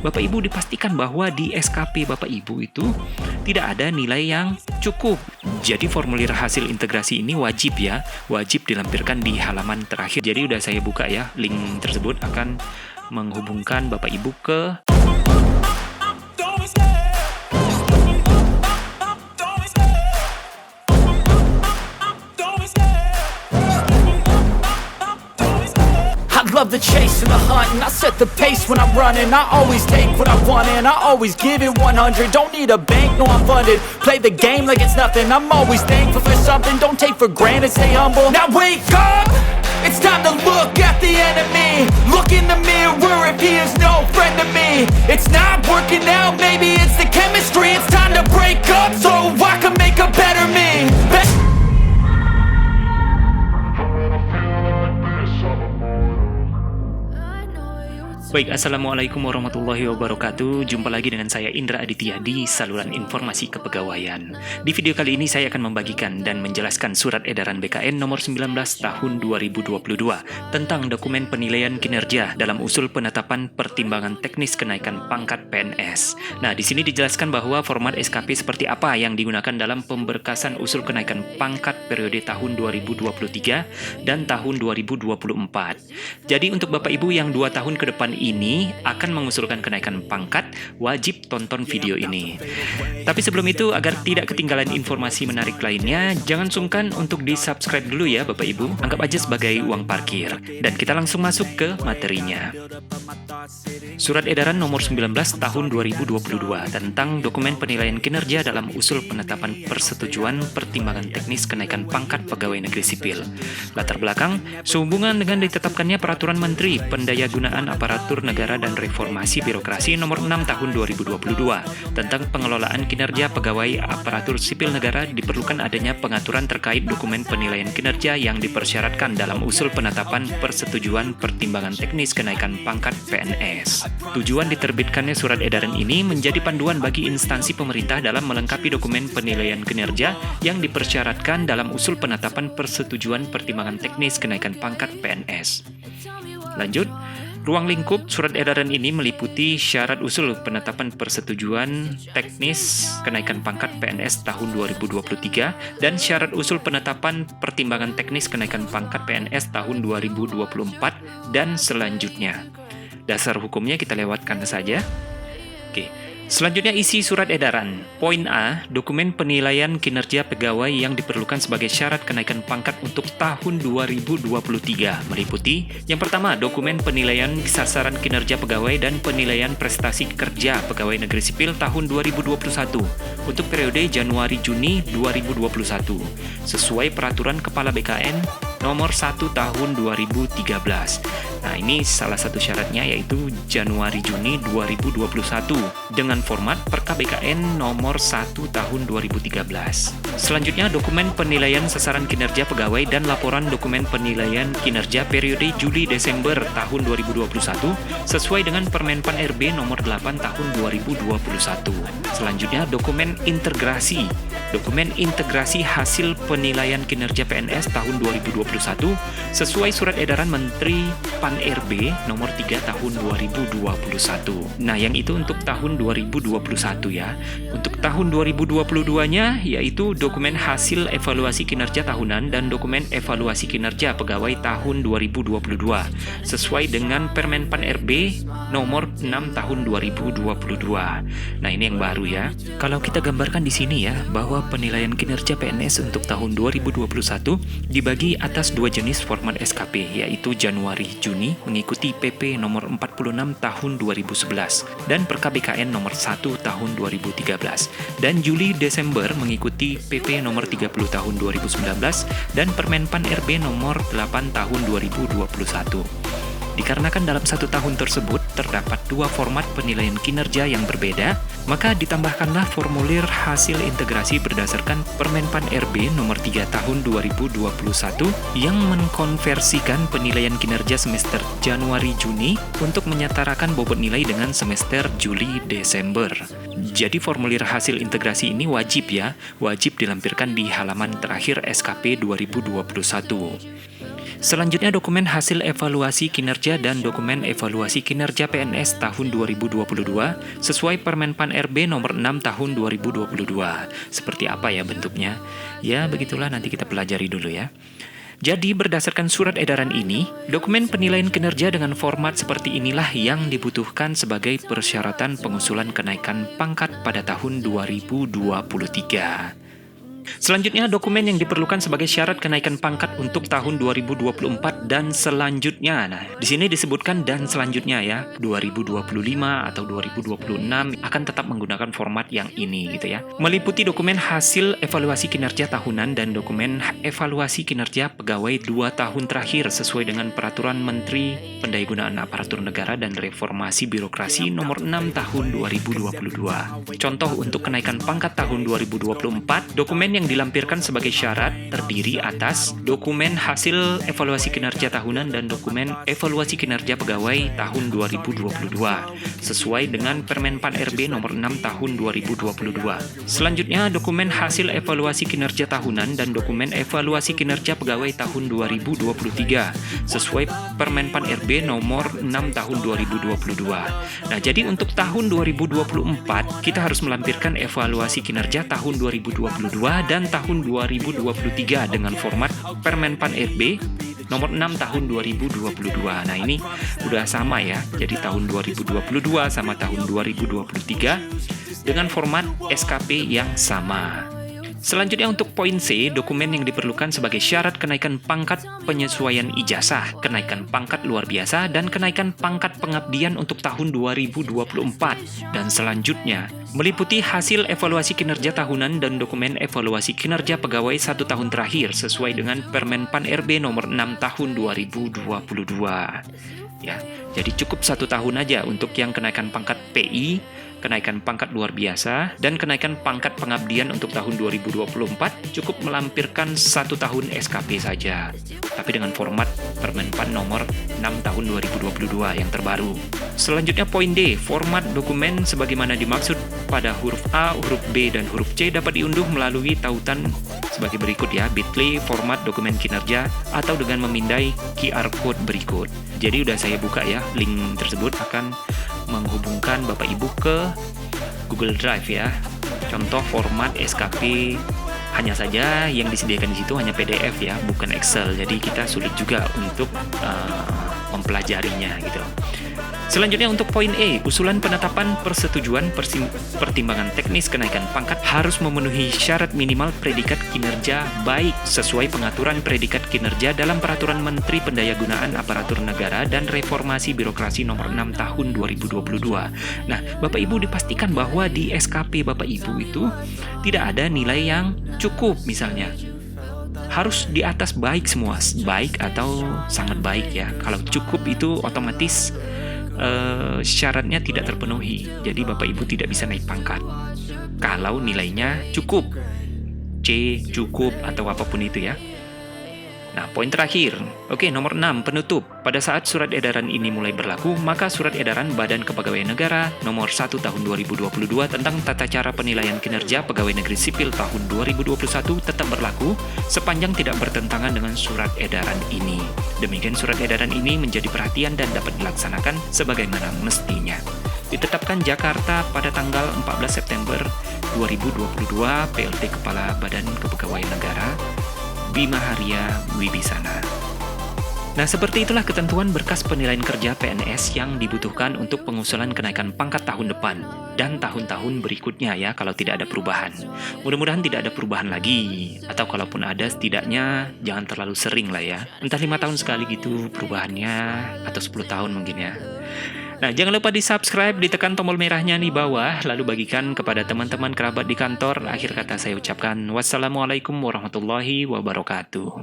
Bapak Ibu dipastikan bahwa di SKP Bapak Ibu itu tidak ada nilai yang cukup. Jadi formulir hasil integrasi ini wajib ya, wajib dilampirkan di halaman terakhir. Jadi udah saya buka ya, link tersebut akan menghubungkan Bapak Ibu ke love the chase and the hunt, and I set the pace when I'm running. I always take what I want and I always give it 100. Don't need a bank, no I'm funded. Play the game like it's nothing. I'm always thankful for something. Don't take for granted, stay humble. Now wake up, it's time to look at the enemy. Look in the mirror if he is no friend to me. It's not working out, maybe it's the chemistry. It's time to break up so I can make a better me. Baik, Assalamualaikum warahmatullahi wabarakatuh. Jumpa lagi dengan saya Indra Aditya di saluran informasi kepegawaian. Di video kali ini saya akan membagikan dan menjelaskan surat edaran BKN nomor 19 tahun 2022 tentang dokumen penilaian kinerja dalam usul penetapan pertimbangan teknis kenaikan pangkat PNS. Nah, di sini dijelaskan bahwa format SKP seperti apa yang digunakan dalam pemberkasan usul kenaikan pangkat periode tahun 2023 dan tahun 2024. Jadi untuk Bapak Ibu yang 2 tahun ke depan ini akan mengusulkan kenaikan pangkat, wajib tonton video ini. Tapi sebelum itu, agar tidak ketinggalan informasi menarik lainnya, jangan sungkan untuk di-subscribe dulu ya Bapak Ibu. Anggap aja sebagai uang parkir. Dan kita langsung masuk ke materinya. Surat edaran nomor 19 tahun 2022 tentang dokumen penilaian kinerja dalam usul penetapan persetujuan pertimbangan teknis kenaikan pangkat pegawai negeri sipil. Latar belakang, sehubungan dengan ditetapkannya Peraturan Menteri Pendayagunaan Aparatur Negara dan Reformasi Birokrasi nomor 6 tahun 2022 tentang pengelolaan kinerja pegawai aparatur sipil negara, diperlukan adanya pengaturan terkait dokumen penilaian kinerja yang dipersyaratkan dalam usul penetapan persetujuan pertimbangan teknis kenaikan pangkat PNS. Tujuan diterbitkannya surat edaran ini menjadi panduan bagi instansi pemerintah dalam melengkapi dokumen penilaian kinerja yang dipersyaratkan dalam usul penetapan persetujuan pertimbangan teknis kenaikan pangkat PNS. Lanjut, ruang lingkup surat edaran ini meliputi syarat usul penetapan persetujuan teknis kenaikan pangkat PNS tahun 2023 dan syarat usul penetapan pertimbangan teknis kenaikan pangkat PNS tahun 2024 dan selanjutnya. Dasar hukumnya kita lewatkan saja. Oke. Selanjutnya isi surat edaran. Poin A, dokumen penilaian kinerja pegawai yang diperlukan sebagai syarat kenaikan pangkat untuk tahun 2023 meliputi yang pertama, dokumen penilaian sasaran kinerja pegawai dan penilaian prestasi kerja pegawai negeri sipil tahun 2021 untuk periode Januari-Juni 2021 sesuai peraturan Kepala BKN nomor 1 tahun 2013. Nah, ini salah satu syaratnya yaitu Januari-Juni 2021 dengan format Perka BKN nomor 1 tahun 2013. Selanjutnya, dokumen penilaian sasaran kinerja pegawai dan laporan dokumen penilaian kinerja periode Juli-Desember tahun 2021 sesuai dengan Permenpan RB nomor 8 tahun 2021. Selanjutnya, dokumen integrasi hasil penilaian kinerja PNS tahun 2021 sesuai surat edaran Menteri Pan RB nomor 3 tahun 2021. Nah, yang itu untuk tahun 2021 ya. Untuk tahun 2022-nya yaitu dokumen hasil evaluasi kinerja tahunan dan dokumen evaluasi kinerja pegawai tahun 2022 sesuai dengan Permenpan RB nomor 6 tahun 2022. Nah, ini yang baru ya. Kalau kita gambarkan di sini ya bahwa penilaian kinerja PNS untuk tahun 2021 dibagi atas 2 jenis format SKP yaitu Januari-Juni mengikuti PP nomor 46 tahun 2011 dan Perka BKN nomor 1 tahun 2013 dan Juli-Desember mengikuti PP nomor 30 tahun 2019 dan Permenpan RB nomor 8 tahun 2021. Dikarenakan dalam 1 tahun tersebut terdapat 2 format penilaian kinerja yang berbeda, maka ditambahkanlah formulir hasil integrasi berdasarkan Permenpan RB nomor 3 tahun 2021 yang mengkonversikan penilaian kinerja semester Januari-Juni untuk menyetarakan bobot nilai dengan semester Juli-Desember. Jadi formulir hasil integrasi ini wajib ya, wajib dilampirkan di halaman terakhir SKP 2021. Selanjutnya dokumen hasil evaluasi kinerja dan dokumen evaluasi kinerja PNS tahun 2022 sesuai Permenpan RB nomor 6 tahun 2022. Seperti apa ya bentuknya? Ya begitulah, nanti kita pelajari dulu ya. Jadi berdasarkan surat edaran ini, dokumen penilaian kinerja dengan format seperti inilah yang dibutuhkan sebagai persyaratan pengusulan kenaikan pangkat pada tahun 2023. Selanjutnya, dokumen yang diperlukan sebagai syarat kenaikan pangkat untuk tahun 2024 dan selanjutnya. Nah, di sini disebutkan dan selanjutnya ya, 2025 atau 2026 akan tetap menggunakan format yang ini gitu ya. Meliputi dokumen hasil evaluasi kinerja tahunan dan dokumen evaluasi kinerja pegawai 2 tahun terakhir sesuai dengan Peraturan Menteri Pendayagunaan Aparatur Negara dan Reformasi Birokrasi nomor 6 tahun 2022. Contoh untuk kenaikan pangkat tahun 2024, dokumen yang dilampirkan sebagai syarat terdiri atas dokumen hasil evaluasi kinerja tahunan dan dokumen evaluasi kinerja pegawai tahun 2022 sesuai dengan Permenpan RB nomor 6 tahun 2022. Selanjutnya, dokumen hasil evaluasi kinerja tahunan dan dokumen evaluasi kinerja pegawai tahun 2023 sesuai Permenpan RB nomor 6 tahun 2022. Nah, jadi untuk tahun 2024 kita harus melampirkan evaluasi kinerja tahun 2022 dan tahun 2023 dengan format Permenpan RB nomor 6 tahun 2022. Nah, ini udah sama ya. Jadi tahun 2022 sama tahun 2023 dengan format SKP yang sama. Selanjutnya untuk poin C, dokumen yang diperlukan sebagai syarat kenaikan pangkat penyesuaian ijazah, kenaikan pangkat luar biasa, dan kenaikan pangkat pengabdian untuk tahun 2024. Dan selanjutnya, meliputi hasil evaluasi kinerja tahunan dan dokumen evaluasi kinerja pegawai 1 tahun terakhir sesuai dengan Permenpan RB nomor 6 tahun 2022. Ya, jadi cukup 1 tahun aja untuk yang kenaikan pangkat PI, kenaikan pangkat luar biasa, dan kenaikan pangkat pengabdian untuk tahun 2024 cukup melampirkan 1 tahun SKP saja. Tapi dengan format Permenpan nomor 6 tahun 2022 yang terbaru. Selanjutnya poin D, format dokumen sebagaimana dimaksud pada huruf A, huruf B, dan huruf C dapat diunduh melalui tautan sebagai berikut ya, bit.ly format dokumen kinerja atau dengan memindai QR code berikut. Jadi udah saya buka ya, link tersebut akan menghubungkan Bapak Ibu ke Google Drive ya. Contoh format SKP, hanya saja yang disediakan di situ hanya PDF ya, bukan Excel. Jadi kita sulit juga untuk mempelajarinya gitu. Selanjutnya untuk poin E, usulan penetapan persetujuan pertimbangan teknis kenaikan pangkat harus memenuhi syarat minimal predikat kinerja baik sesuai pengaturan predikat kinerja dalam Peraturan Menteri Pendayagunaan Aparatur Negara dan Reformasi Birokrasi nomor 6 tahun 2022. Nah, Bapak Ibu dipastikan bahwa di SKP Bapak Ibu itu tidak ada nilai yang cukup misalnya. Harus di atas baik semua, baik atau sangat baik ya. Kalau cukup itu otomatis syaratnya tidak terpenuhi. Jadi Bapak Ibu tidak bisa naik pangkat kalau nilainya cukup, C cukup atau apapun itu ya. Nah, poin terakhir. Oke, nomor 6, penutup. Pada saat surat edaran ini mulai berlaku, maka surat edaran Badan Kepegawaian Negara nomor 1 tahun 2022 tentang tata cara penilaian kinerja pegawai negeri sipil tahun 2021 tetap berlaku sepanjang tidak bertentangan dengan surat edaran ini. Demikian surat edaran ini menjadi perhatian dan dapat dilaksanakan sebagaimana mestinya. Ditetapkan Jakarta pada tanggal 14 September 2022, PLT Kepala Badan Kepegawaian Negara Bima Haria Wibisana. Nah, seperti itulah ketentuan berkas penilaian kerja PNS yang dibutuhkan untuk pengusulan kenaikan pangkat tahun depan dan tahun-tahun berikutnya ya, kalau tidak ada perubahan. Mudah-mudahan tidak ada perubahan lagi, atau kalaupun ada setidaknya jangan terlalu sering lah ya. Entah 5 tahun sekali gitu perubahannya, atau 10 tahun mungkin ya. Nah, jangan lupa di-subscribe, ditekan tombol merahnya di bawah, lalu bagikan kepada teman-teman kerabat di kantor. Akhir kata saya ucapkan wassalamualaikum warahmatullahi wabarakatuh.